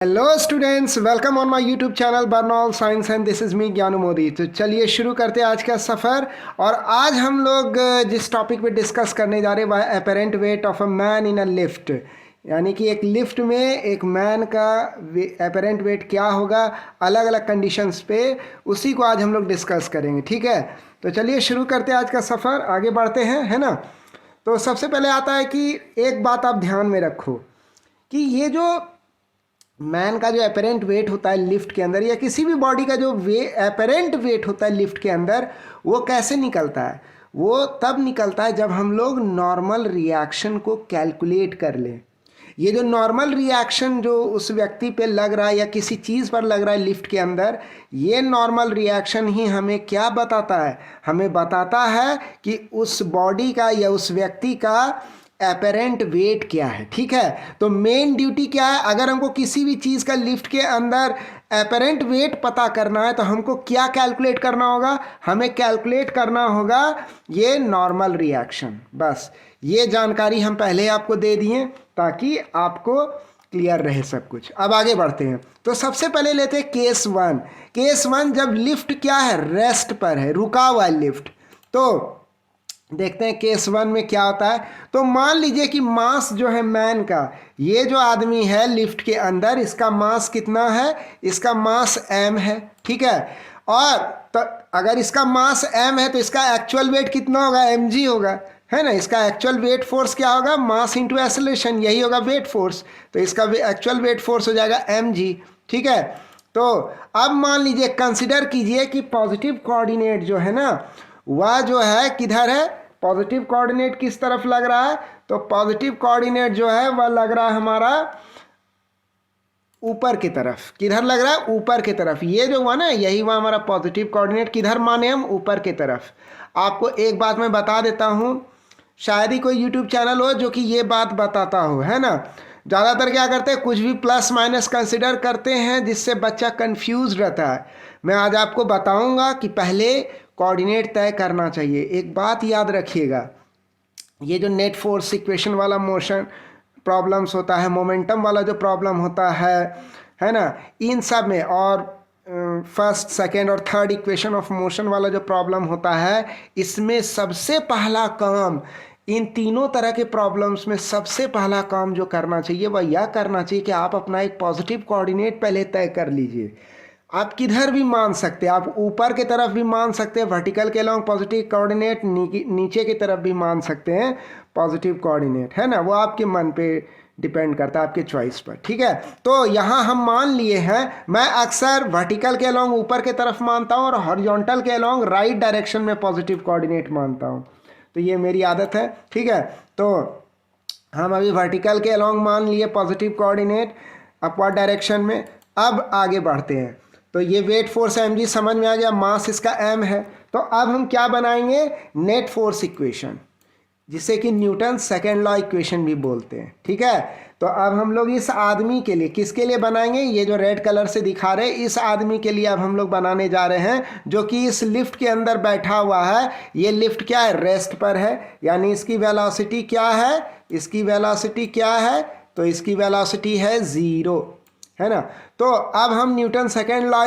Hello students, welcome on my YouTube channel Burnol science and this is me Gyanu Modi. तो चलिए शुरू करते हैं आज का सफ़र। और आज हम लोग जिस टॉपिक पे डिस्कस करने जा रहे हैं वह apparent weight of a man in a lift, यानी कि एक लिफ्ट में एक मैन का एपरेंट वेट क्या होगा अलग अलग कंडीशंस पे, उसी को आज हम लोग डिस्कस करेंगे। ठीक है, तो चलिए शुरू करते हैं आज का सफ़र, आगे बढ़ते हैं, है ना। तो सबसे पहले आता है कि एक बात आप ध्यान में रखो कि ये जो मैन का जो एपरेंट वेट होता है लिफ्ट के अंदर, या किसी भी बॉडी का जो एपरेंट वेट होता है लिफ्ट के अंदर, वो कैसे निकलता है? वो तब निकलता है जब हम लोग नॉर्मल रिएक्शन को कैलकुलेट कर लें। ये जो नॉर्मल रिएक्शन जो उस व्यक्ति पे लग रहा है या किसी चीज़ पर लग रहा है लिफ्ट के अंदर, ये नॉर्मल रिएक्शन ही हमें क्या बताता है? हमें बताता है कि उस बॉडी का या उस व्यक्ति का एपरेंट वेट क्या है। ठीक है, तो मेन ड्यूटी क्या है? अगर हमको किसी भी चीज़ का लिफ्ट के अंदर एपरेंट वेट पता करना है तो हमको क्या कैलकुलेट करना होगा? हमें कैलकुलेट करना होगा ये नॉर्मल रिएक्शन। बस ये जानकारी हम पहले आपको दे दिए ताकि आपको क्लियर रहे सब कुछ। अब आगे बढ़ते हैं। तो सबसे पहले लेते हैं केस वन। केस वन, जब लिफ्ट क्या है? रेस्ट पर है, रुका हुआ लिफ्ट। तो देखते हैं केस वन में क्या होता है। तो मान लीजिए कि मास जो है मैन का, ये जो आदमी है लिफ्ट के अंदर, इसका मास कितना है? इसका मास m है। ठीक है, और तो अगर इसका मास m है तो इसका एक्चुअल वेट कितना होगा? mg होगा, है ना। इसका एक्चुअल वेट फोर्स क्या होगा? मास इंटू एक्सेलरेशन, यही होगा वेट फोर्स। तो इसका एक्चुअल वेट फोर्स हो जाएगा mg। ठीक है, तो अब मान लीजिए, कंसिडर कीजिए कि पॉजिटिव कोऑर्डिनेट जो है ना, वह जो है किधर है? पॉजिटिव कोऑर्डिनेट किस तरफ लग रहा है? तो पॉजिटिव कोऑर्डिनेट जो है वह लग रहा है हमारा ऊपर की तरफ। किधर लग रहा है? ऊपर की तरफ। ये जो हुआ ना, यही हुआ हमारा पॉजिटिव कोऑर्डिनेट। किधर माने हम? ऊपर की तरफ। आपको एक बात मैं बता देता हूँ, शायद ही कोई यूट्यूब चैनल हो जो कि ये बात बताता हो, है ना। ज़्यादातर क्या करते हैं, कुछ भी प्लस माइनस कंसिडर करते हैं जिससे बच्चा कंफ्यूज रहता है। मैं आज आपको बताऊंगा कि पहले कोऑर्डिनेट तय करना चाहिए। एक बात याद रखिएगा, ये जो नेट फोर्स इक्वेशन वाला मोशन प्रॉब्लम्स होता है, मोमेंटम वाला जो प्रॉब्लम होता है ना, इन सब में, और फर्स्ट सेकेंड और थर्ड इक्वेशन ऑफ मोशन वाला जो प्रॉब्लम होता है, इसमें सबसे पहला काम, इन तीनों तरह के प्रॉब्लम्स में सबसे पहला काम जो करना चाहिए वह यह करना चाहिए कि आप अपना एक पॉजिटिव कोऑर्डिनेट पहले तय कर लीजिए। आप किधर भी मान सकते हैं, आप ऊपर की तरफ भी मान सकते हैं वर्टिकल के अलॉन्ग पॉजिटिव कोऑर्डिनेट, नीचे की तरफ भी मान सकते हैं पॉजिटिव कोऑर्डिनेट, है ना। वो आपके मन पे डिपेंड करता है, आपके चॉइस पर। ठीक है, तो यहाँ हम मान लिए हैं, मैं अक्सर वर्टिकल के अलॉन्ग ऊपर की तरफ मानता हूँ और हॉरिजॉन्टल के अलॉन्ग राइट डायरेक्शन में पॉजिटिव कोऑर्डिनेट मानता हूँ। तो ये मेरी आदत है। ठीक है, तो हम अभी वर्टिकल के अलॉन्ग मान लिए पॉजिटिव कोऑर्डिनेट अपवर्ड डायरेक्शन में। अब आगे बढ़ते हैं। तो ये वेट फोर्स mg समझ में आ गया, मास इसका m है। तो अब हम क्या बनाएंगे? नेट फोर्स इक्वेशन, जिसे कि न्यूटन सेकेंड लॉ इक्वेशन भी बोलते हैं। ठीक है, तो अब हम लोग इस आदमी के लिए, किसके लिए बनाएंगे? ये जो रेड कलर से दिखा रहे, इस आदमी के लिए अब हम लोग बनाने जा रहे हैं, जो कि इस लिफ्ट के अंदर बैठा हुआ है। ये लिफ्ट क्या है? रेस्ट पर है, यानी इसकी वेलोसिटी क्या है? इसकी वेलोसिटी क्या है? तो इसकी वेलोसिटी है 0, है ना। तो अब हम न्यूटन सेकेंड लॉ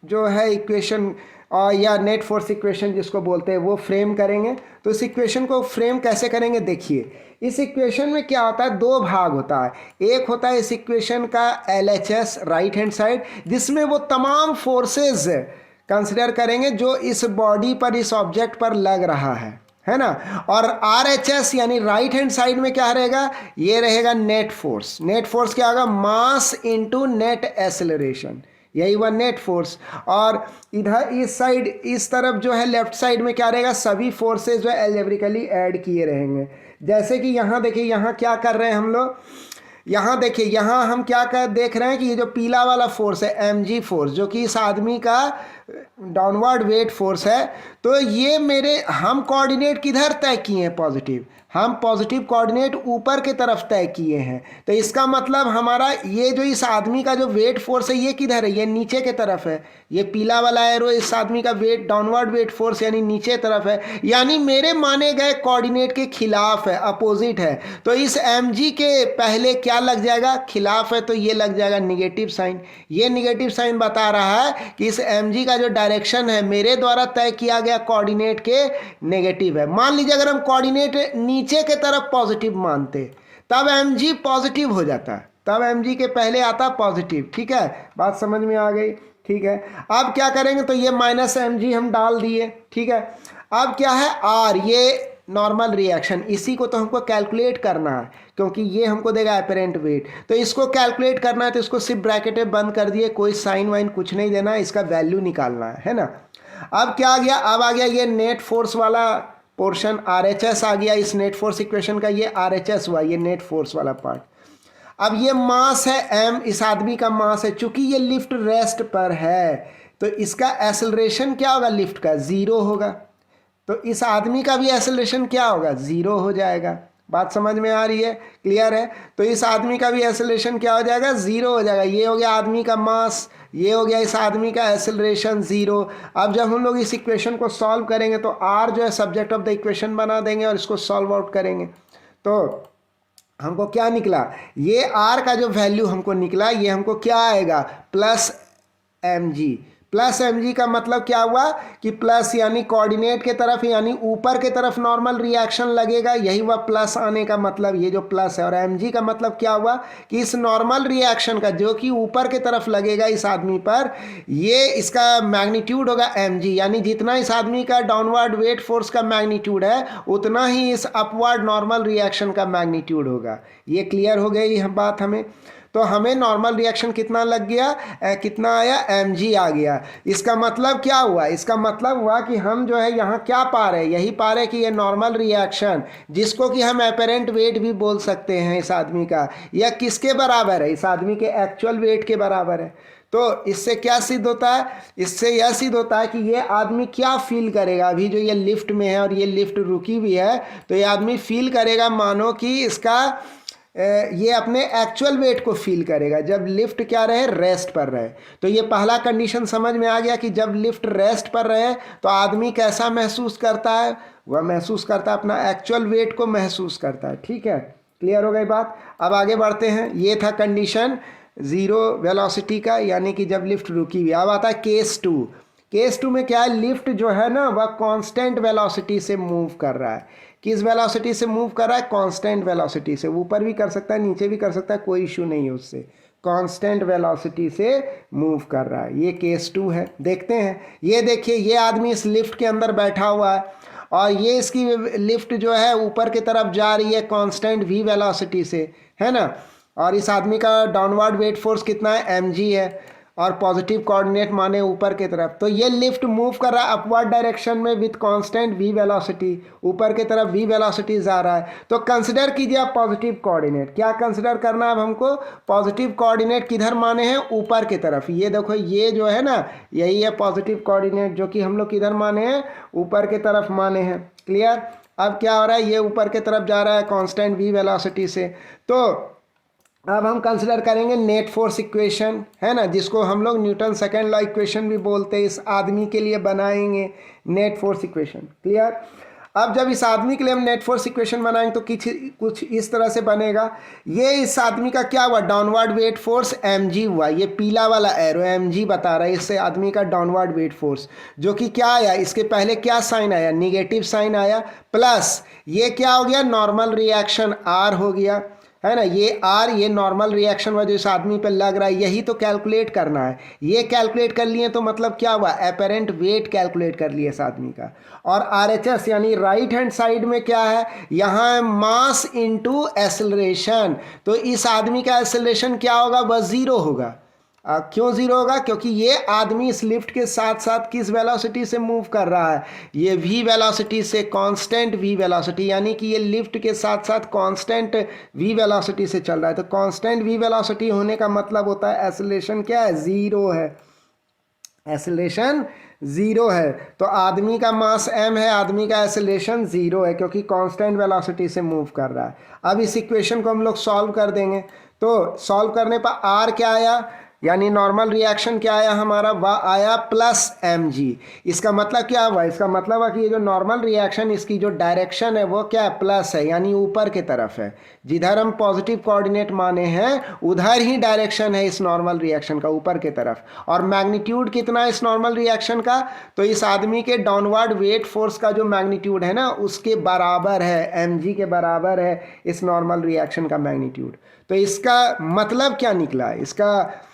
जो है इक्वेशन, और या नेट फोर्स इक्वेशन जिसको बोलते हैं, वो फ्रेम करेंगे। तो इस इक्वेशन को फ्रेम कैसे करेंगे? देखिए, इस इक्वेशन में क्या होता है? दो भाग होता है। एक होता है इस इक्वेशन का LHS, राइट हैंड साइड, जिसमें वो तमाम फोर्सेस कंसिडर करेंगे जो इस बॉडी पर, इस ऑब्जेक्ट पर लग रहा है ना। और RHS यानी राइट हैंड साइड में क्या रहेगा? ये रहेगा नेट फोर्स। नेट फोर्स क्या होगा? मास इनटू नेट एक्सेलरेशन, यही हुआ नेट फोर्स। और इधर इस साइड, इस तरफ जो है लेफ्ट साइड में क्या रहेगा? सभी फोर्सेस जो है एल्जेब्रिकली ऐड किए रहेंगे। जैसे कि यहाँ देखिए, यहाँ क्या कर रहे हैं हम लोग? यहाँ देखिए, यहाँ हम क्या कर देख रहे हैं कि ये जो पीला वाला फोर्स है mg फोर्स, जो कि इस आदमी का डाउनवर्ड वेट फोर्स है, तो ये मेरे हम कोऑर्डिनेट किधर तय किए हैं, पॉजिटिव, हम पॉजिटिव कोऑर्डिनेट ऊपर के तरफ तय किए हैं। तो इसका मतलब हमारा ये जो इस आदमी का जो वेट फोर्स है ये किधर है, ये नीचे के तरफ है। ये पीला वाला एरो इस आदमी का वेट डाउनवर्ड वेट फोर्स यानी नीचे तरफ है, यानी मेरे माने गए कोऑर्डिनेट के खिलाफ है, अपोजिट है। तो इस mg के पहले क्या लग जाएगा, खिलाफ है, तो ये लग जाएगा निगेटिव साइन। ये निगेटिव साइन बता रहा है कि इस mg का जो डायरेक्शन है मेरे द्वारा तय किया गया कोऑर्डिनेट के नेगेटिव है। मान लीजिए अगर हम कोऑर्डिनेट नीचे के तरफ पॉजिटिव मानते तब mg पॉजिटिव हो जाता, तब mg के पहले आता पॉजिटिव। ठीक है, बात समझ में आ गई। ठीक है, अब क्या करेंगे, तो ये माइनस mg हम डाल दिए। ठीक है, अब क्या है r, ये नॉर्मल रिएक्शन, इसी को तो हमको कैलकुलेट करना है क्योंकि ये हमको देगा एपरेंट वेट। तो इसको कैलकुलेट करना है तो इसको सिर्फ ब्रैकेट में बंद कर दिए, कोई साइन वाइन कुछ नहीं देना, इसका वैल्यू निकालना है ना। अब क्या आ गया, अब आ गया ये नेट फोर्स वाला पोर्शन, RHS आ गया इस नेट फोर्स इक्वेशन का, ये RHS हुआ, ये नेट फोर्स वाला पार्ट। अब ये मास है m, इस आदमी का मास है, चूंकि ये लिफ्ट रेस्ट पर है तो इसका एक्सेलरेशन क्या होगा, लिफ्ट का 0 होगा, तो इस आदमी का भी एक्सेलरेशन क्या होगा, 0 हो जाएगा। बात समझ में आ रही है, क्लियर है। तो इस आदमी का भी एक्सेलरेशन क्या हो जाएगा, 0 हो जाएगा। ये हो गया आदमी का मास, ये हो गया इस आदमी का एक्सेलरेशन 0। अब जब हम लोग इस इक्वेशन को सॉल्व करेंगे तो r जो है सब्जेक्ट ऑफ द इक्वेशन बना देंगे और इसको सॉल्व आउट करेंगे तो हमको क्या निकला, ये r का जो वैल्यू हमको निकला ये हमको क्या आएगा, प्लस mg। प्लस mg का मतलब क्या हुआ कि प्लस यानी कोऑर्डिनेट के तरफ यानी ऊपर के तरफ नॉर्मल रिएक्शन लगेगा, यही हुआ प्लस आने का मतलब, ये जो प्लस है। और mg का मतलब क्या हुआ कि इस नॉर्मल रिएक्शन का जो कि ऊपर के तरफ लगेगा इस आदमी पर, ये इसका मैग्नीट्यूड होगा mg, यानी जितना इस आदमी का डाउनवर्ड वेट फोर्स का मैग्नीट्यूड है उतना ही इस अपवर्ड नॉर्मल रिएक्शन का मैग्नीट्यूड होगा। ये क्लियर हो गई बात हमें। तो हमें नॉर्मल रिएक्शन कितना लग गया, कितना आया, mg आ गया। इसका मतलब क्या हुआ, इसका मतलब हुआ कि हम जो है यहाँ क्या पा रहे हैं, यही पा रहे हैं कि ये नॉर्मल रिएक्शन जिसको कि हम एपरेंट वेट भी बोल सकते हैं इस आदमी का, यह किसके बराबर है, इस आदमी के एक्चुअल वेट के बराबर है। तो इससे क्या सिद्ध होता है, इससे यह सिद्ध होता है कि ये आदमी क्या फील करेगा, अभी जो ये लिफ्ट में है और ये लिफ्ट रुकी हुई है तो ये आदमी फील करेगा मानो कि इसका ये अपने एक्चुअल वेट को फील करेगा जब लिफ्ट क्या रहे, रेस्ट पर रहे। तो ये पहला कंडीशन समझ में आ गया कि जब लिफ्ट रेस्ट पर रहे तो आदमी कैसा महसूस करता है, वह महसूस करता है अपना एक्चुअल वेट को महसूस करता है। ठीक है, क्लियर हो गई बात। अब आगे बढ़ते हैं, ये था कंडीशन 0 वेलोसिटी का, यानी कि जब लिफ्ट रुकी हुई। अब आता है केस 2। केस 2 में क्या है, लिफ्ट जो है ना वह कांस्टेंट वेलोसिटी से मूव कर रहा है। किस वेलोसिटी से मूव कर रहा है, कांस्टेंट वेलोसिटी से। ऊपर भी कर सकता है, नीचे भी कर सकता है, कोई इशू नहीं है उससे। कांस्टेंट वेलोसिटी से मूव कर रहा है, ये केस 2 है। देखते हैं, ये देखिए ये आदमी इस लिफ्ट के अंदर बैठा हुआ है और ये इसकी लिफ्ट जो है ऊपर की तरफ जा रही है कांस्टेंट v वेलोसिटी से, है ना। और इस आदमी का डाउनवर्ड वेट फोर्स कितना है, mg है, और पॉजिटिव कोऑर्डिनेट माने ऊपर की तरफ। तो ये लिफ्ट मूव कर रहा है अपवर्ड डायरेक्शन में विथ कांस्टेंट v वेलोसिटी, ऊपर की तरफ v वेलोसिटी जा रहा है। तो कंसिडर कीजिए आप पॉजिटिव कोऑर्डिनेट, क्या कंसिडर करना है अब हमको, पॉजिटिव कोऑर्डिनेट किधर माने हैं, ऊपर की तरफ। ये देखो ये जो है ना यही है पॉजिटिव कोऑर्डिनेट जो कि हम लोग किधर माने हैं, ऊपर की तरफ माने हैं। क्लियर। अब क्या हो रहा है, ये ऊपर की तरफ जा रहा है कांस्टेंट v वेलोसिटी से। तो अब हम कंसिडर करेंगे नेट फोर्स इक्वेशन, है ना, जिसको हम लोग न्यूटन सेकेंड लॉ इक्वेशन भी बोलते हैं। इस आदमी के लिए बनाएंगे नेट फोर्स इक्वेशन। क्लियर। अब जब इस आदमी के लिए हम नेट फोर्स इक्वेशन बनाएंगे तो कुछ इस तरह से बनेगा। ये इस आदमी का क्या हुआ, डाउनवर्ड वेट फोर्स mg हुआ, ये पीला वाला एरो mg बता रहा है इस आदमी का डाउनवर्ड वेट फोर्स, जो कि क्या आया, इसके पहले क्या साइन आया, निगेटिव साइन आया, प्लस ये क्या हो गया, नॉर्मल रिएक्शन r हो गया, है ना। ये r ये नॉर्मल रिएक्शन हुआ जो इस आदमी पे लग रहा है, यही तो कैलकुलेट करना है। ये कैलकुलेट कर लिए तो मतलब क्या हुआ, एपरेंट वेट कैलकुलेट कर लिए इस आदमी का। और RHS यानी राइट हैंड साइड में क्या है, यहाँ मास इनटू एक्सेलरेशन। तो इस आदमी का एक्सेलरेशन क्या होगा, वह 0 होगा। क्यों 0 होगा, क्योंकि ये आदमी इस लिफ्ट के साथ साथ किस वेलोसिटी से मूव कर रहा है, ये v वेलोसिटी से, कांस्टेंट v वेलोसिटी, यानी कि ये लिफ्ट के साथ साथ कांस्टेंट v वेलोसिटी से चल रहा है। तो कांस्टेंट v वेलोसिटी होने का मतलब होता है एक्सेलरेशन क्या है, 0 है, एक्सेलरेशन ज़ीरो है, तो आदमी का मास m है, आदमी का एक्सेलरेशन 0 है क्योंकि कांस्टेंट वेलोसिटी से मूव कर रहा है। अब इस इक्वेशन को हम लोग सॉल्व कर देंगे, तो सॉल्व करने पर r क्या आया, यानी नॉर्मल रिएक्शन क्या आया हमारा, वह आया प्लस mg। इसका मतलब क्या हुआ, इसका मतलब है कि ये जो नॉर्मल रिएक्शन इसकी जो डायरेक्शन है वो क्या है, प्लस है, यानी ऊपर की तरफ है। जिधर हम पॉजिटिव कोऑर्डिनेट माने हैं उधर ही डायरेक्शन है इस नॉर्मल रिएक्शन का, ऊपर की तरफ। और मैग्नीट्यूड कितना है इस नॉर्मल रिएक्शन का, तो इस आदमी के डाउनवर्ड वेट फोर्स का जो मैग्नीट्यूड है ना उसके बराबर है, mg के बराबर है इस नॉर्मल रिएक्शन का मैग्नीट्यूड। तो इसका मतलब क्या निकला, इसका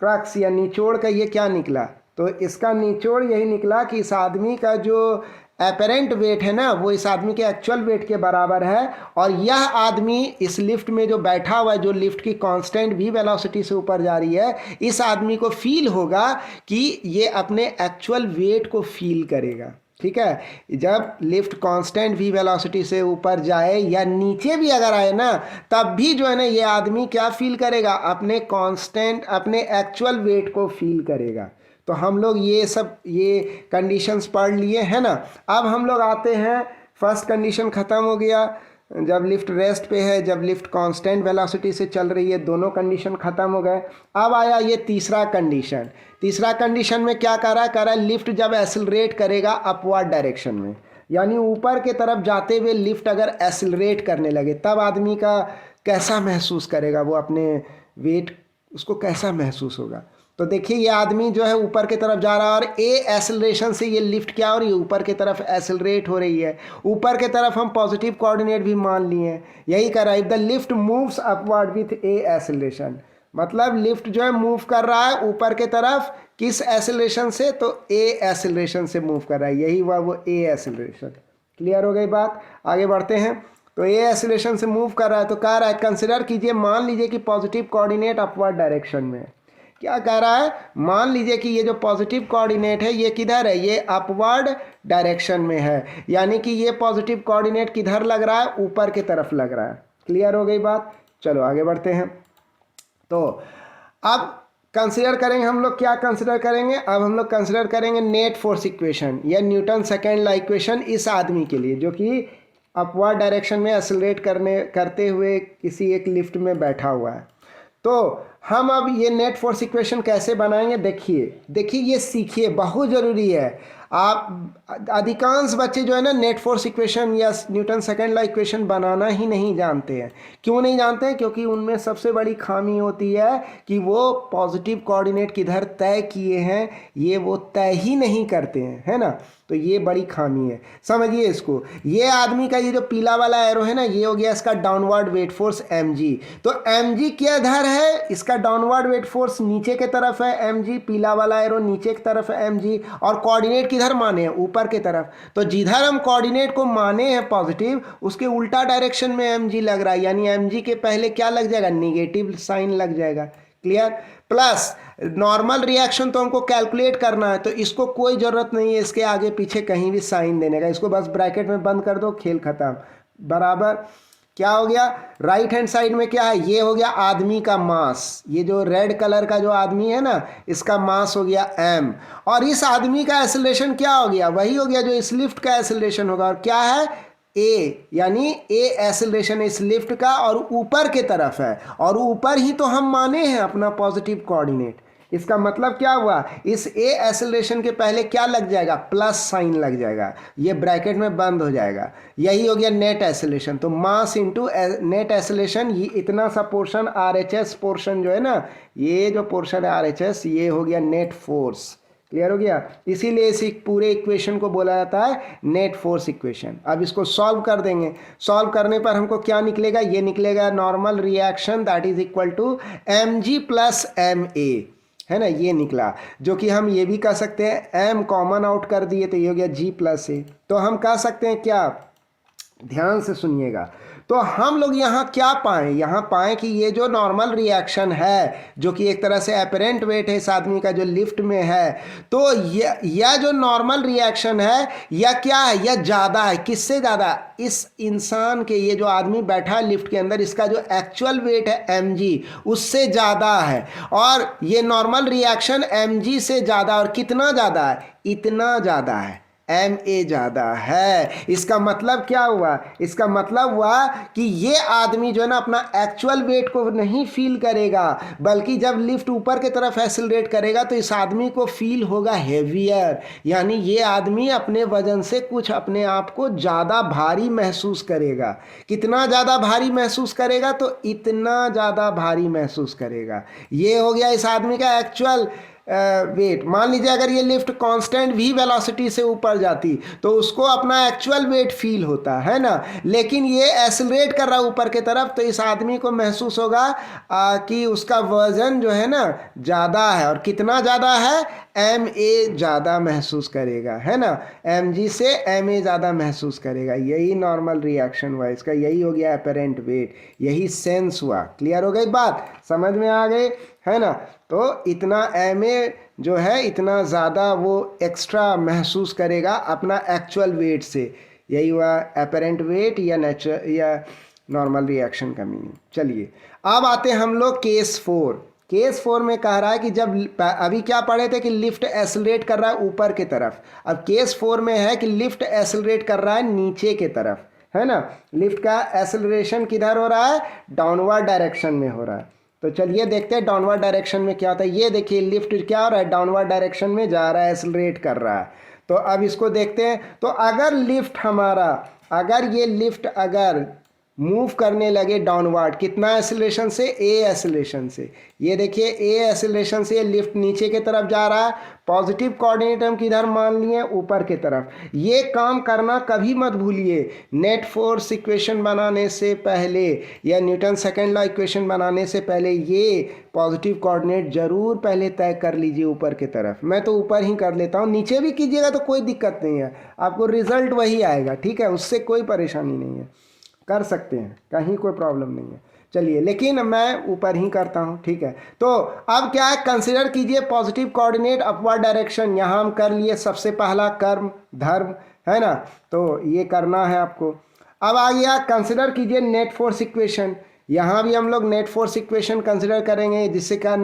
क्रक्स या निचोड़ का ये क्या निकला, तो इसका निचोड़ यही निकला कि इस आदमी का जो एपरेंट वेट है ना वो इस आदमी के एक्चुअल वेट के बराबर है। और यह आदमी इस लिफ्ट में जो बैठा हुआ है, जो लिफ्ट की कांस्टेंट v वेलोसिटी से ऊपर जा रही है, इस आदमी को फील होगा कि ये अपने एक्चुअल वेट को फील करेगा। ठीक है, जब लिफ्ट कांस्टेंट v वेलोसिटी से ऊपर जाए या नीचे भी अगर आए ना, तब भी जो है ना ये आदमी क्या फील करेगा, अपने कांस्टेंट, अपने एक्चुअल वेट को फील करेगा। तो हम लोग ये सब ये कंडीशंस पढ़ लिए हैं ना। अब हम लोग आते हैं, फर्स्ट कंडीशन ख़त्म हो गया, जब लिफ्ट रेस्ट पे है, जब लिफ्ट कांस्टेंट वेलोसिटी से चल रही है, दोनों कंडीशन ख़त्म हो गए। अब आया ये तीसरा कंडीशन। तीसरा कंडीशन में क्या कह रहा है, लिफ्ट जब एक्सिलरेट करेगा अपवर्ड डायरेक्शन में, यानी ऊपर के तरफ जाते हुए लिफ्ट अगर एक्सिलरेट करने लगे, तब आदमी का कैसा महसूस करेगा, वो अपने वेट उसको कैसा महसूस होगा। तो देखिए ये आदमी जो है ऊपर की तरफ जा रहा है और ए एक्सेलरेशन से ये लिफ्ट क्या हो रही है, ऊपर की तरफ एक्सेलरेट हो रही है। ऊपर की तरफ हम पॉजिटिव कोऑर्डिनेट भी मान लिए हैं, यही कर रहा है, if the lift moves upward with A acceleration, मतलब लिफ्ट जो है मूव कर रहा है ऊपर के तरफ, किस एक्सेलरेशन से, तो ए एक्सेलरेशन से मूव कर रहा है, यही हुआ वो ए एक्सेलरेशन। क्लियर हो गई बात, आगे बढ़ते हैं। तो ए एक्सेलरेशन से मूव कर रहा है, तो कह रहा है कंसिडर कीजिए, मान लीजिए कि पॉजिटिव कोऑर्डिनेट अपवर्ड डायरेक्शन में है। क्या कह रहा है, मान लीजिए कि ये जो पॉजिटिव कोऑर्डिनेट है ये किधर है, ये अपवर्ड डायरेक्शन में है, यानी कि ये पॉजिटिव कोऑर्डिनेट किधर लग रहा है, ऊपर की तरफ लग रहा है। क्लियर हो गई बात, चलो आगे बढ़ते हैं। तो अब कंसिडर करेंगे हम लोग, क्या कंसिडर करेंगे, अब हम लोग कंसिडर करेंगे नेट फोर्स इक्वेशन या न्यूटन सेकेंड लॉ इक्वेशन इस आदमी के लिए जो कि अपवर्ड डायरेक्शन में एक्सेलरेट करते हुए किसी एक लिफ्ट में बैठा हुआ है। तो हम अब ये नेट फोर्स इक्वेशन कैसे बनाएंगे, देखिए ये सीखिए, बहुत ज़रूरी है। आप अधिकांश बच्चे जो है ना नेट फोर्स इक्वेशन या न्यूटन सेकेंड लॉ इक्वेशन बनाना ही नहीं जानते हैं। क्यों नहीं जानते हैं, क्योंकि उनमें सबसे बड़ी खामी होती है कि वो पॉजिटिव कोऑर्डिनेट किधर तय किए हैं ये वो तय ही नहीं करते हैं, है ना। तो ये बड़ी खामी है, समझिए इसको। ये आदमी का ये जो पीला वाला एरो है ना, ये हो गया इसका डाउनवर्ड वेट फोर्स mg। तो mg किधर है, इसका डाउनवर्ड वेट फोर्स नीचे के तरफ है mg, पीला वाला एरो नीचे की तरफ है mg, और कोऑर्डिनेट किधर माने हैं, ऊपर के तरफ। तो जिधर हम कोऑर्डिनेट को माने हैं पॉजिटिव, उसके उल्टा डायरेक्शन में mg लग रहा है, यानी mg के पहले क्या लग जाएगा, निगेटिव साइन लग जाएगा। क्लियर, प्लस नॉर्मल रिएक्शन तो हमको कैलकुलेट करना है, तो इसको कोई ज़रूरत नहीं है इसके आगे पीछे कहीं भी साइन देने का, इसको बस ब्रैकेट में बंद कर दो, खेल खत्म। बराबर क्या हो गया, राइट हैंड साइड में क्या है, ये हो गया आदमी का मास, ये जो रेड कलर का जो आदमी है ना इसका मास हो गया m, और इस आदमी का एक्सेलरेशन क्या हो गया, वही हो गया जो इस लिफ्ट का एक्सेलरेशन होगा, और क्या है ए, यानी ए एक्सेलरेशन इस लिफ्ट का और ऊपर के तरफ है, और ऊपर ही तो हम माने हैं अपना पॉजिटिव कोऑर्डिनेट। इसका मतलब क्या हुआ, इस ए एक्सेलरेशन के पहले क्या लग जाएगा, प्लस साइन लग जाएगा, ये ब्रैकेट में बंद हो जाएगा, यही हो गया नेट एक्सेलरेशन। तो मास इनटू नेट एक्सेलरेशन, ये इतना सा पोर्शन RHS पोर्शन जो है ना, ये जो पोर्शन है RHS, ये हो गया नेट फोर्स। क्लियर हो गया, इसीलिए इस पूरे इक्वेशन को बोला जाता है नेट फोर्स इक्वेशन। अब इसको सॉल्व कर देंगे, सॉल्व करने पर हमको क्या निकलेगा, ये निकलेगा normal reaction that is equal to mg plus ma, है ना, ये निकला। जो कि हम ये भी कह सकते हैं, m कॉमन आउट कर दिए तो ये हो गया g प्लस a। तो हम कह सकते हैं क्या, ध्यान से सुनिएगा, तो हम लोग यहाँ क्या पाएँ, यहाँ पाएँ कि ये जो नॉर्मल रिएक्शन है जो कि एक तरह से एपरेंट वेट है इस आदमी का जो लिफ्ट में है, तो यह जो नॉर्मल रिएक्शन है यह क्या है, यह ज़्यादा है। किससे ज़्यादा? इस इंसान के, ये जो आदमी बैठा है लिफ्ट के अंदर, इसका जो एक्चुअल वेट है mg उससे ज़्यादा है। और ये नॉर्मल रिएक्शन mg से ज़्यादा, और कितना ज़्यादा है? इतना ज़्यादा है, ma ज़्यादा है। इसका मतलब क्या हुआ? इसका मतलब हुआ कि ये आदमी जो है ना अपना एक्चुअल वेट को नहीं फील करेगा, बल्कि जब लिफ्ट ऊपर की तरफ एक्सेलरेट करेगा तो इस आदमी को फील होगा हेवियर, यानी ये आदमी अपने वजन से कुछ अपने आप को ज़्यादा भारी महसूस करेगा। कितना ज़्यादा भारी महसूस करेगा? तो इतना ज़्यादा भारी महसूस करेगा। ये हो गया इस आदमी का एक्चुअल वेट। मान लीजिए अगर ये लिफ्ट कांस्टेंट v वेलोसिटी से ऊपर जाती तो उसको अपना एक्चुअल वेट फील होता है ना, लेकिन ये एक्सेलरेट कर रहा है ऊपर की तरफ, तो इस आदमी को महसूस होगा कि उसका वजन जो है ना ज़्यादा है। और कितना ज़्यादा है? ma ज़्यादा महसूस करेगा, है ना, mg से ma ज़्यादा महसूस करेगा। यही नॉर्मल रिएक्शन हुआ इसका, यही हो गया अपेरेंट वेट, यही सेंस हुआ। क्लियर हो गई बात? समझ में आ गई, है ना? तो इतना ma जो है इतना ज़्यादा वो एक्स्ट्रा महसूस करेगा अपना एक्चुअल वेट से। यही हुआ अपेरेंट वेट या नेचुरल या नॉर्मल रिएक्शन का मीनिंग। चलिए अब आते हैं हम लोग केस 4। केस 4 में कह रहा है कि जब अभी क्या पढ़े थे कि लिफ्ट एक्सेलरेट कर रहा है ऊपर की तरफ, अब केस 4 में है कि लिफ्ट एक्सेलरेट कर रहा है नीचे की तरफ, है ना। लिफ्ट का एक्सेलरेशन किधर हो रहा है? डाउनवर्ड डायरेक्शन में हो रहा है। तो चलिए देखते हैं डाउनवर्ड डायरेक्शन में क्या होता है। ये देखिए लिफ्ट क्या हो रहा है? डाउनवर्ड डायरेक्शन में जा रहा है, एक्सेलरेट कर रहा है। तो अब इसको देखते हैं। तो अगर लिफ्ट हमारा, अगर ये लिफ्ट अगर मूव करने लगे डाउनवर्ड, कितना एक्सेलरेशन से? a एक्सेलरेशन से। ये देखिए a एक्सेलरेशन से ये लिफ्ट नीचे की तरफ जा रहा है। पॉजिटिव कोऑर्डिनेट हम किधर मान लिए? ऊपर की तरफ। ये काम करना कभी मत भूलिए, नेट फोर्स इक्वेशन बनाने से पहले या न्यूटन सेकेंड लॉ इक्वेशन बनाने से पहले ये पॉजिटिव कोऑर्डिनेट जरूर पहले तय कर लीजिए ऊपर की तरफ। मैं तो ऊपर ही कर लेता हूँ, नीचे भी कीजिएगा तो कोई दिक्कत नहीं है, आपको रिजल्ट वही आएगा, ठीक है, उससे कोई परेशानी नहीं है, कर सकते हैं, कहीं कोई प्रॉब्लम नहीं है। चलिए लेकिन मैं ऊपर ही करता हूँ, ठीक है। तो अब क्या है, कंसिडर कीजिए पॉजिटिव कोऑर्डिनेट अपवर्ड डायरेक्शन। यहाँ हम कर लिए सबसे पहला कर्म धर्म, है ना, तो ये करना है आपको। अब आ गया कंसिडर कीजिए नेट फोर्स इक्वेशन। यहाँ भी हम लोग नेट फोर्स इक्वेशन कंसिडर करेंगे, जिससे क्या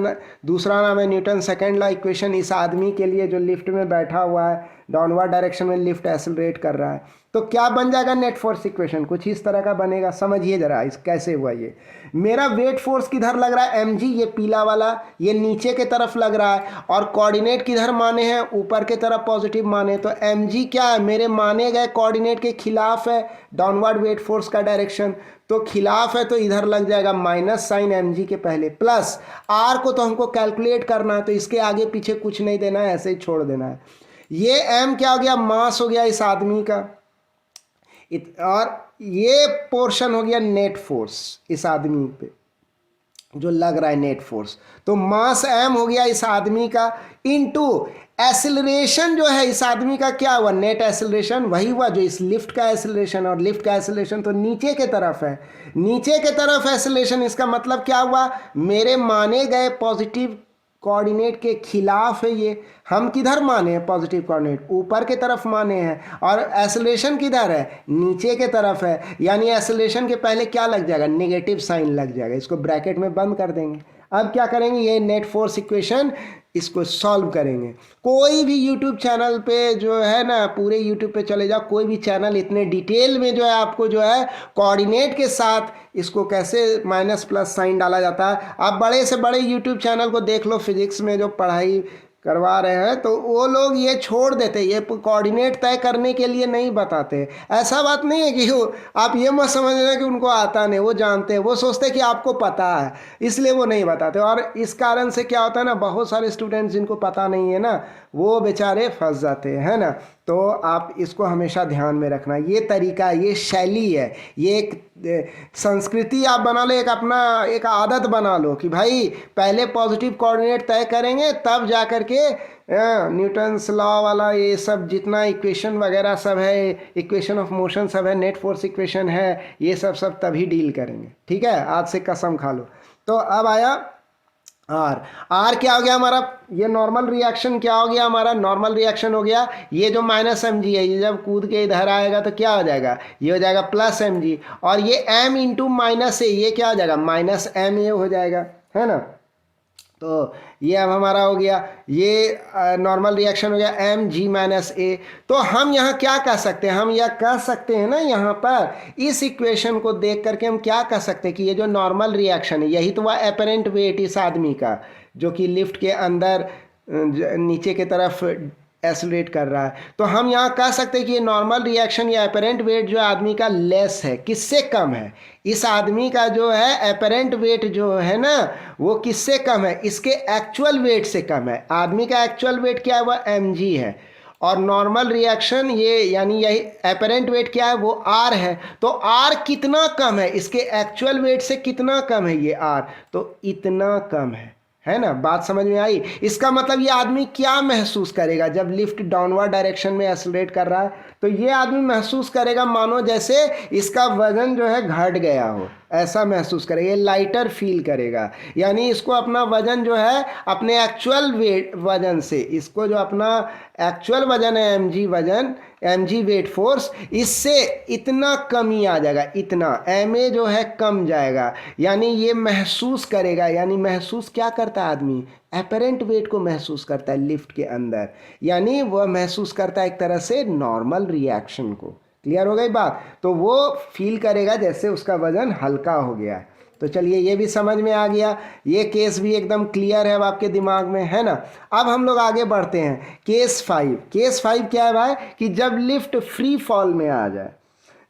दूसरा नाम है न्यूटन सेकेंड लॉ इक्वेशन। इस आदमी के लिए जो लिफ्ट में बैठा हुआ है, डाउनवर्ड डायरेक्शन में लिफ्ट एक्सेलरेट कर रहा है, तो क्या बन जाएगा नेट फोर्स इक्वेशन? कुछ इस तरह का बनेगा। समझिए जरा इस कैसे हुआ। ये मेरा वेट फोर्स किधर लग रहा है? mg, ये पीला वाला, ये नीचे के तरफ लग रहा है, और कोऑर्डिनेट किधर माने हैं? ऊपर के तरफ पॉजिटिव माने। तो mg क्या है? मेरे माने गए कोऑर्डिनेट के खिलाफ है डाउनवर्ड वेट फोर्स का डायरेक्शन, तो खिलाफ है तो इधर लग जाएगा माइनस साइन mg के पहले, प्लस r को तो हमको कैलकुलेट करना है, तो इसके आगे पीछे कुछ नहीं देना है, ऐसे ही छोड़ देना है। ये m क्या हो गया? मास हो गया इस आदमी का, और ये पोर्शन हो गया नेट फोर्स इस आदमी पे जो लग रहा है नेट फोर्स। तो मास m हो गया इस आदमी का, इनटू एक्सेलरेशन जो है इस आदमी का क्या हुआ? नेट एक्सेलरेशन वही हुआ जो इस लिफ्ट का एक्सेलरेशन, और लिफ्ट का एक्सेलरेशन तो नीचे के तरफ है, नीचे के तरफ एक्सेलरेशन। इसका मतलब क्या हुआ? मेरे माने गए पॉजिटिव कोऑर्डिनेट के खिलाफ है ये। हम किधर माने हैं पॉजिटिव कोऑर्डिनेट? ऊपर के तरफ माने हैं, और एक्सेलरेशन किधर है? नीचे के तरफ है, यानी एक्सेलरेशन के पहले क्या लग जाएगा? नेगेटिव साइन लग जाएगा। इसको ब्रैकेट में बंद कर देंगे। अब क्या करेंगे? ये नेट फोर्स इक्वेशन इसको सॉल्व करेंगे। कोई भी यूट्यूब चैनल पे जो है ना, पूरे यूट्यूब पे चले जाओ, कोई भी चैनल इतने डिटेल में जो है आपको जो है कोऑर्डिनेट के साथ इसको कैसे माइनस प्लस साइन डाला जाता है, आप बड़े से बड़े यूट्यूब चैनल को देख लो, फिजिक्स में जो पढ़ाई करवा रहे हैं, तो वो लोग ये छोड़ देते, ये कोऑर्डिनेट तय करने के लिए नहीं बताते। ऐसा बात नहीं है कि आप ये मत समझना कि उनको आता नहीं, वो जानते हैं, वो सोचते हैं कि आपको पता है, इसलिए वो नहीं बताते। और इस कारण से क्या होता है ना, बहुत सारे स्टूडेंट्स जिनको पता नहीं है ना, वो बेचारे फंस जाते हैं, है ना। तो आप इसको हमेशा ध्यान में रखना। ये तरीका, ये शैली है, ये एक संस्कृति आप बना लो, एक अपना एक आदत बना लो कि भाई पहले पॉजिटिव कोऑर्डिनेट तय करेंगे, तब जा कर के न्यूटन्स लॉ वाला ये सब जितना इक्वेशन वगैरह सब है, इक्वेशन ऑफ मोशन सब है, नेट फोर्स इक्वेशन है, ये सब तभी डील करेंगे। ठीक है, आज से कसम खा लो। तो अब आया आर क्या हो गया हमारा, ये नॉर्मल रिएक्शन क्या हो गया हमारा, नॉर्मल रिएक्शन हो गया। ये जो माइनस एम जी है, ये जब कूद के इधर आएगा तो क्या हो जाएगा, ये हो जाएगा प्लस एम जी, और ये एम इंटू माइनस ए, ये क्या हो जाएगा, माइनस एम ए हो जाएगा, है ना। तो ये अब हमारा हो गया, ये नॉर्मल रिएक्शन हो गया एम जी माइनस ए। तो हम यहाँ क्या कह सकते हैं, हम यह कह सकते हैं ना, यहाँ पर इस इक्वेशन को देख करके हम क्या कह सकते हैं कि ये जो नॉर्मल रिएक्शन है, यही तो वह एपरेंट वेट इस आदमी का जो कि लिफ्ट के अंदर नीचे की तरफ एसोलेट कर रहा है। तो हम यहाँ कह सकते हैं कि ये नॉर्मल रिएक्शन या एपरेंट वेट जो आदमी का लेस है, किससे कम है, इस आदमी का जो है एपरेंट वेट जो है ना, वो किससे कम है, इसके एक्चुअल वेट से कम है। आदमी का एक्चुअल वेट क्या है, वह एम जी है, और नॉर्मल रिएक्शन ये यानी यही एपरेंट वेट क्या है, वो आर है। तो आर कितना कम है, इसके एक्चुअल वेट से कितना कम है ये आर, तो इतना कम है ना। बात समझ में आई। इसका मतलब ये आदमी क्या महसूस करेगा जब लिफ्ट डाउनवर्ड डायरेक्शन में एक्सेलरेट कर रहा है, तो ये आदमी महसूस करेगा मानो जैसे इसका वजन जो है घट गया हो, ऐसा महसूस करेगा, ये लाइटर फील करेगा। यानी इसको अपना वजन जो है अपने एक्चुअल वेट वजन से, इसको जो अपना एक्चुअल वजन है एम जी वजन, एम जी वेट फोर्स, इससे इतना कमी आ जाएगा, इतना एम ए जो है कम जाएगा। यानी ये महसूस करेगा, यानी महसूस क्या करता है आदमी, एपरेंट वेट को महसूस करता है लिफ्ट के अंदर, यानी वह महसूस करता है एक तरह से नॉर्मल रिएक्शन को। क्लियर हो गई बात। तो वो फील करेगा जैसे उसका वजन हल्का हो गया है। तो चलिए ये भी समझ में आ गया, ये केस भी एकदम क्लियर है अब आपके दिमाग में, है ना। अब हम लोग आगे बढ़ते हैं केस 5। केस 5 क्या है भाई, कि जब लिफ्ट फ्री फॉल में आ जाए,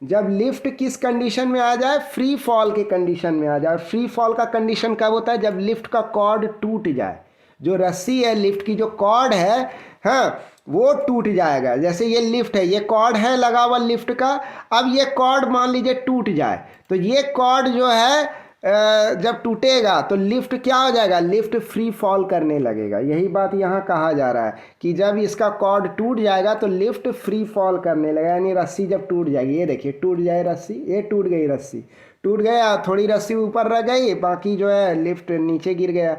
जब लिफ्ट किस कंडीशन में आ जाए, फ्री फॉल के कंडीशन में आ जाए। फ्री फॉल का कंडीशन कब होता है, जब लिफ्ट का कॉर्ड टूट जाए, जो रस्सी है लिफ्ट की, जो कॉर्ड है, हाँ, वो टूट जाएगा। जैसे ये लिफ्ट है, ये कॉर्ड है लगा हुआ लिफ्ट का, अब ये कॉर्ड मान लीजिए टूट जाए, तो ये कॉर्ड जो है जब टूटेगा तो लिफ्ट क्या हो जाएगा, लिफ्ट फ्री फॉल करने लगेगा। यही बात यहाँ कहा जा रहा है कि जब इसका कॉर्ड टूट जाएगा तो लिफ्ट फ्री फॉल करने लगेगा, यानी रस्सी जब टूट जाएगी, ये देखिए टूट जाए रस्सी, ये टूट गई रस्सी, टूट गया, थोड़ी रस्सी ऊपर रह गई, बाकी जो है लिफ्ट नीचे गिर गया।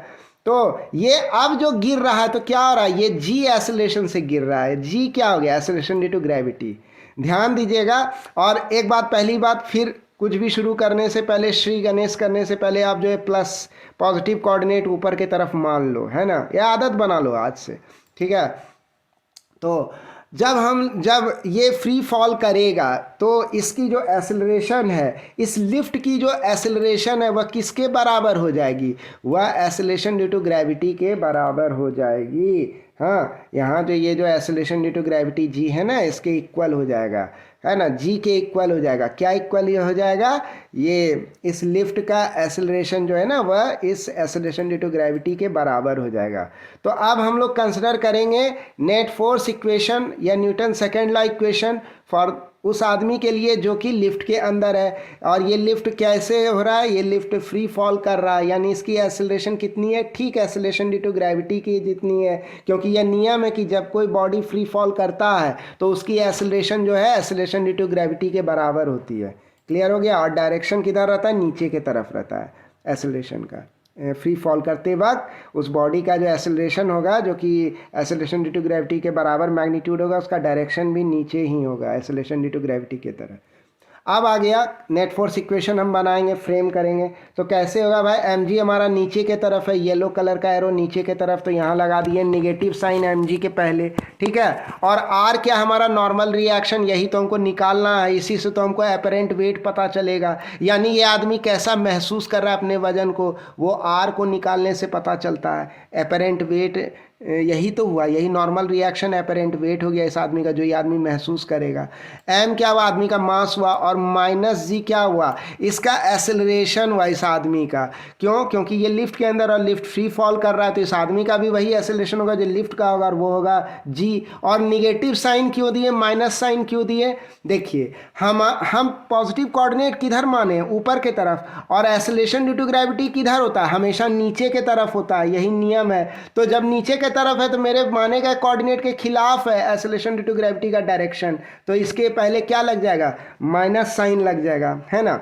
तो ये अब जो गिर रहा है तो क्या हो रहा है, ये जी एसेलेरेशन से गिर रहा है। जी क्या हो गया, एसेलेरेशन ड्यू टू ग्रेविटी। ध्यान दीजिएगा। और एक बात, पहली बात, फिर कुछ भी शुरू करने से पहले, श्री गणेश करने से पहले आप जो है प्लस पॉजिटिव कोऑर्डिनेट ऊपर की तरफ मान लो, है ना, यह आदत बना लो आज से, ठीक है। तो जब ये फ्री फॉल करेगा तो इसकी जो एसेलरेशन है, इस लिफ्ट की जो एसेलरेशन है वह किसके बराबर हो जाएगी, वह एसेलेरेशन ड्यू टू ग्रेविटी के बराबर हो जाएगी। हाँ, यहाँ जो ये जो acceleration due to gravity G है ना, इसके इक्वल हो जाएगा, है ना, जी के इक्वल हो जाएगा। क्या इक्वल हो जाएगा, ये इस लिफ्ट का एसेलरेशन जो है ना, वह इस एसेलरेशन ड्यू टू ग्रेविटी के बराबर हो जाएगा। तो अब हम लोग कंसिडर करेंगे नेट फोर्स इक्वेशन या Newton second law equation for उस आदमी के लिए जो कि लिफ्ट के अंदर है। और ये लिफ्ट कैसे हो रहा है, ये लिफ्ट फ्री फॉल कर रहा है, यानी इसकी एसेलरेशन कितनी है, ठीक एसेलरेशन ड्यू टू ग्रेविटी की जितनी है, क्योंकि यह नियम है कि जब कोई बॉडी फ्री फॉल करता है तो उसकी एसेलरेशन जो है एसेलरेशन ड्यू टू ग्रेविटी के बराबर होती है। क्लियर हो गया। और डायरेक्शन किधर रहता है, नीचे की तरफ रहता है एसेलरेशन का। फ्री फॉल करते वक्त उस बॉडी का जो एसेलरेशन होगा, जो कि एसेलरेशन ड्यू टू ग्रेविटी के बराबर मैग्नीट्यूड होगा, उसका डायरेक्शन भी नीचे ही होगा एसेलरेशन ड्यू टू ग्रेविटी की तरह। अब आ गया नेट फोर्स इक्वेशन हम बनाएंगे, फ्रेम करेंगे। तो कैसे होगा भाई, एम जी हमारा नीचे के तरफ है, येलो कलर का एरो नीचे के तरफ, तो यहाँ लगा दिए नेगेटिव साइन एम जी के पहले, ठीक है। और आर क्या हमारा नॉर्मल रिएक्शन, यही तो हमको निकालना है, इसी से तो हमको एपरेंट वेट पता चलेगा, यानी ये आदमी कैसा महसूस कर रहा है अपने वजन को, वो आर को निकालने से पता चलता है। एपरेंट वेट यही तो हुआ, यही नॉर्मल रिएक्शन एपरेंट वेट हो गया इस आदमी का, जो ये आदमी महसूस करेगा। एम क्या हुआ, आदमी का मास हुआ, और माइनस जी क्या हुआ, इसका एसेलरेशन हुआ इस आदमी का। क्यों? क्योंकि ये लिफ्ट के अंदर और लिफ्ट फ्री फॉल कर रहा है, तो इस आदमी का भी वही एसेलरेशन होगा जो लिफ्ट का होगा, और वो होगा जी। और निगेटिव साइन क्यों दिए, माइनस साइन क्यों दिए? देखिए हम पॉजिटिव कोऑर्डिनेट किधर माने, ऊपर के तरफ, और एसेलेरेशन ड्यू टू ग्रेविटी किधर होता है, हमेशा नीचे के तरफ होता है, यही नियम है। तो जब नीचे के तरफ है तो मेरे माने गए कोऑर्डिनेट के खिलाफ है एसेलेरेशन ड्यू टू ग्रेविटी का डायरेक्शन, तो इसके पहले क्या लग जाएगा, माइनस साइन लग जाएगा, है ना।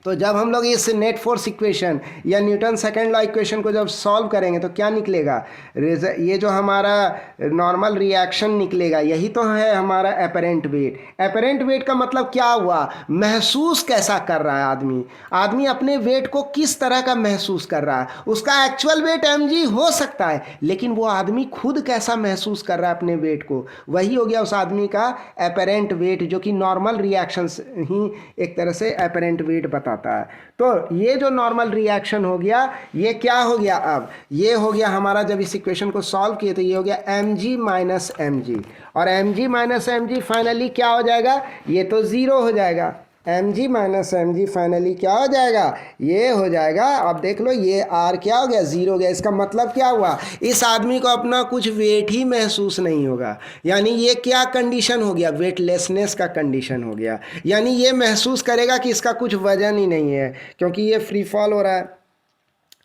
तो जब हम लोग इस नेट फोर्स इक्वेशन या न्यूटन सेकेंड लॉ इक्वेशन को जब सॉल्व करेंगे तो क्या निकलेगा, ये जो हमारा नॉर्मल रिएक्शन निकलेगा यही तो है हमारा एपरेंट वेट। एपरेंट वेट का मतलब क्या हुआ, महसूस कैसा कर रहा है आदमी, आदमी अपने वेट को किस तरह का महसूस कर रहा है। उसका एक्चुअल वेट mg हो सकता है, लेकिन वो आदमी खुद कैसा महसूस कर रहा है अपने वेट को, वही हो गया उस आदमी का एपरेंट वेट, जो कि नॉर्मल रिएक्शन ही एक तरह से एपरेंट वेट बता आता है। तो ये जो नॉर्मल रिएक्शन हो गया, ये क्या हो गया, अब ये हो गया हमारा, जब इस इक्वेशन को सॉल्व किए तो ये हो गया mg माइनस mg, और mg माइनस mg फाइनली क्या हो जाएगा, ये तो ज़ीरो हो जाएगा। mg माइनस mg फाइनली क्या हो जाएगा, ये हो जाएगा। अब देख लो ये r क्या हो गया, ज़ीरो हो गया। इसका मतलब क्या हुआ, इस आदमी को अपना कुछ वेट ही महसूस नहीं होगा, यानी ये क्या कंडीशन हो गया, वेटलेसनेस का कंडीशन हो गया। यानी ये महसूस करेगा कि इसका कुछ वजन ही नहीं है, क्योंकि ये फ्री फॉल हो रहा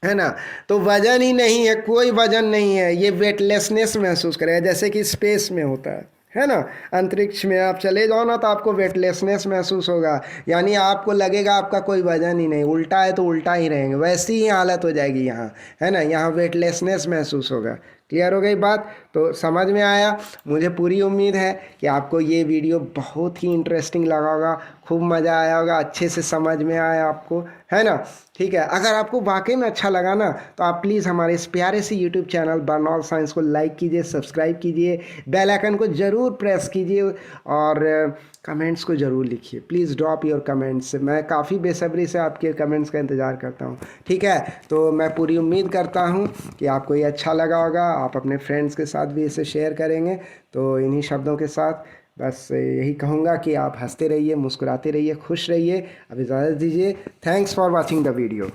है ना, तो वजन ही नहीं है, कोई वजन नहीं है, ये वेटलेसनेस महसूस करेगा, जैसे कि स्पेस में होता है ना। अंतरिक्ष में आप चले जाओ ना तो आपको वेटलेसनेस महसूस होगा, यानी आपको लगेगा आपका कोई वजन ही नहीं, उल्टा है तो उल्टा ही रहेंगे, वैसी ही हालत हो जाएगी यहाँ, है ना। यहाँ वेटलेसनेस महसूस होगा। क्लियर हो गई बात, तो समझ में आया। मुझे पूरी उम्मीद है कि आपको ये वीडियो बहुत ही इंटरेस्टिंग लगा होगा, खूब मज़ा आया होगा, अच्छे से समझ में आया आपको, है ना। ठीक है, अगर आपको वाकई में अच्छा लगा ना तो आप प्लीज़ हमारे इस प्यारे से यूट्यूब चैनल बर्नॉल्ड साइंस को लाइक कीजिए, सब्सक्राइब कीजिए, बेल आइकन को ज़रूर प्रेस कीजिए, और कमेंट्स को ज़रूर लिखिए। प्लीज़ ड्रॉप योर कमेंट्स, मैं काफ़ी बेसब्री से आपके कमेंट्स का इंतज़ार करता हूँ। ठीक है, तो मैं पूरी उम्मीद करता हूँ कि आपको ये अच्छा लगा होगा, आप अपने फ्रेंड्स के साथ भी इसे शेयर करेंगे। तो इन्हीं शब्दों के साथ बस यही कहूँगा कि आप हंसते रहिए, मुस्कुराते रहिए, खुश रहिए। अब इजाज़त दीजिए। Thanks for watching the video.